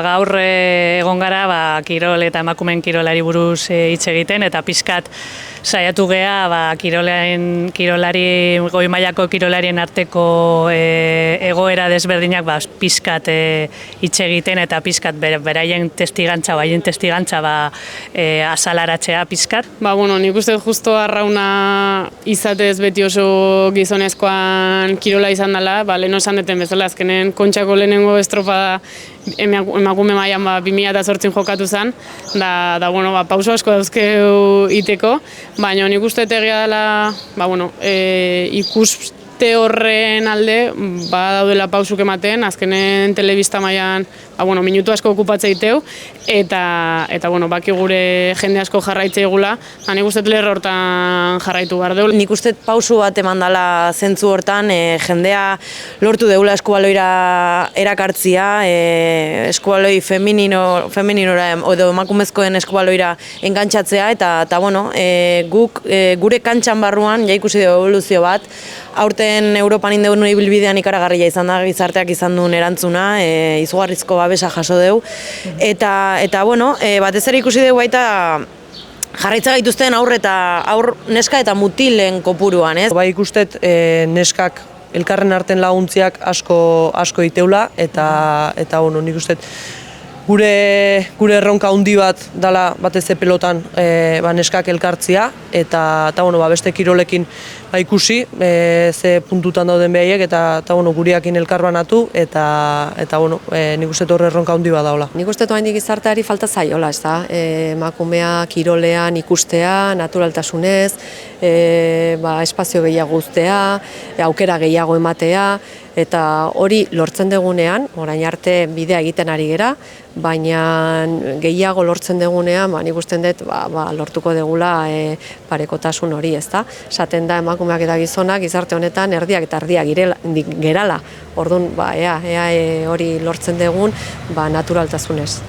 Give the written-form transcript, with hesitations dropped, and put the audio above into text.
Gaur egon gara kirol eta emakumeen kirolari buruz hitz egiten eta pizkat saiatu gea kirolari goi mailako kirolarien arteko egoera desberdinak pizkat hitz egiten eta pizkat beraien testigantza azalaratzea pizkat. Nik uste justo arrauna izatez beti oso gizonezkoan kirola izan dela, lehen esan deten bezala azkenen Kontxako lehenengo estropada emakume mailan 2008 jokatu zen, pauso asko dauzkeu iteko, baina nik uste egia dela ikuste horren alde daudela pausuk ematen, azkenen telebista mailan minutu asko okupatzea iteu, eta baki gure jende asko jarraitze egula, nik uste lerro hortan jarraitu behar deul. Nik uste pausu bat eman dela zentzu hortan, jendea lortu deula eskubaloira erakartzia, eskubaloi femininora edo emakumezkoen eskubaloira engantzatzea, eta guk gure kantxan barruan ja ikusi dugu evoluzio bat, aurten Europan indegun ibilbidean ikaragarria izan da, gizarteak izan duen erantzuna, izugarrizko babesa jaso dugu, eta batez ere ikusi dugu baita jarraitza gaituzten aur neska eta mutilen kopuruan, ez? Bai ikustet neskak elkarren arten laguntziak asko iteula, eta nik ustet gure erronka handi bat dela batez pelotan neskak elkartzia, eta beste kirolekin ikusi ze puntutan dauden behaiek, eta guriakin elkarbanatu, eta nik uste horre erronka handi bat daula. Nik uste oraindik gizarteari falta zaiola, ez da? Emakumea kirolean ikustea, naturaltasunez, espazio gehiago uztea, aukera gehiago ematea, eta hori lortzen dugunean, orain arte bidea egiten ari gera, baina gehiago lortzen dugunean, nik usten dut lortuko degula parekotasun hori, ez da? Esaten da emakumeak eta gizonak gizarte honetan erdiak eta erdiak gerala. Orduan, ea hori lortzen dugun naturaltasunez.